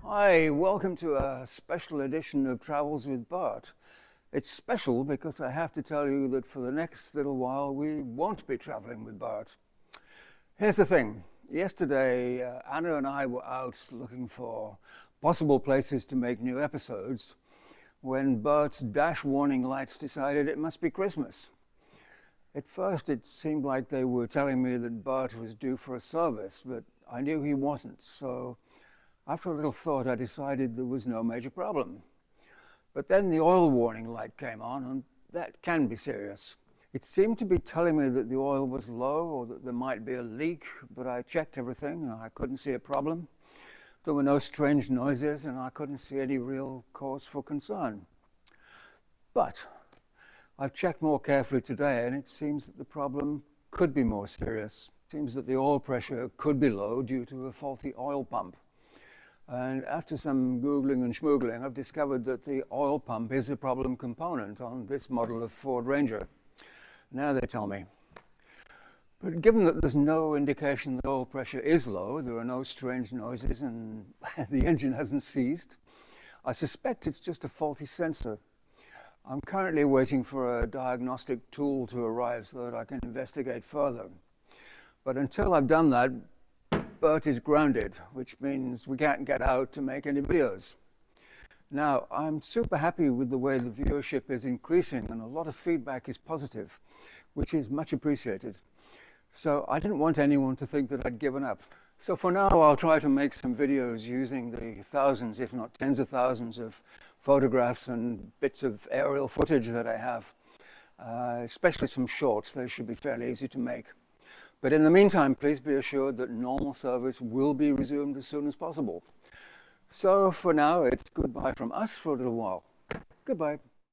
Hi, welcome to a special edition of Travels with Bert. It's special because I have to tell you that for the next little while we won't be traveling with Bert. Here's the thing. Yesterday, Anna and I were out looking for possible places to make new episodes when Bert's dash warning lights decided it must be Christmas. At first it seemed like they were telling me that Bert was due for a service, but I knew he wasn't, so after a little thought I decided there was no major problem. But then the oil warning light came on, and that can be serious. It seemed to be telling me that the oil was low or that there might be a leak, but I checked everything and I couldn't see a problem. There were no strange noises and I couldn't see any real cause for concern. But I've checked more carefully today and it seems that the problem could be more serious. It seems that the oil pressure could be low due to a faulty oil pump. And after some Googling and schmoogling, I've discovered that the oil pump is a problem component on this model of Ford Ranger. Now they tell me. But given that there's no indication that oil pressure is low, there are no strange noises and the engine hasn't seized, I suspect it's just a faulty sensor. I'm currently waiting for a diagnostic tool to arrive so that I can investigate further. But until I've done that, Bert is grounded, which means we can't get out to make any videos. Now, I'm super happy with the way the viewership is increasing and a lot of feedback is positive, which is much appreciated. So I didn't want anyone to think that I'd given up. So for now, I'll try to make some videos using the thousands, if not tens of thousands of photographs and bits of aerial footage that I have, especially some shorts. They should be fairly easy to make. But in the meantime, please be assured that normal service will be resumed as soon as possible. So for now, it's goodbye from us for a little while. Goodbye.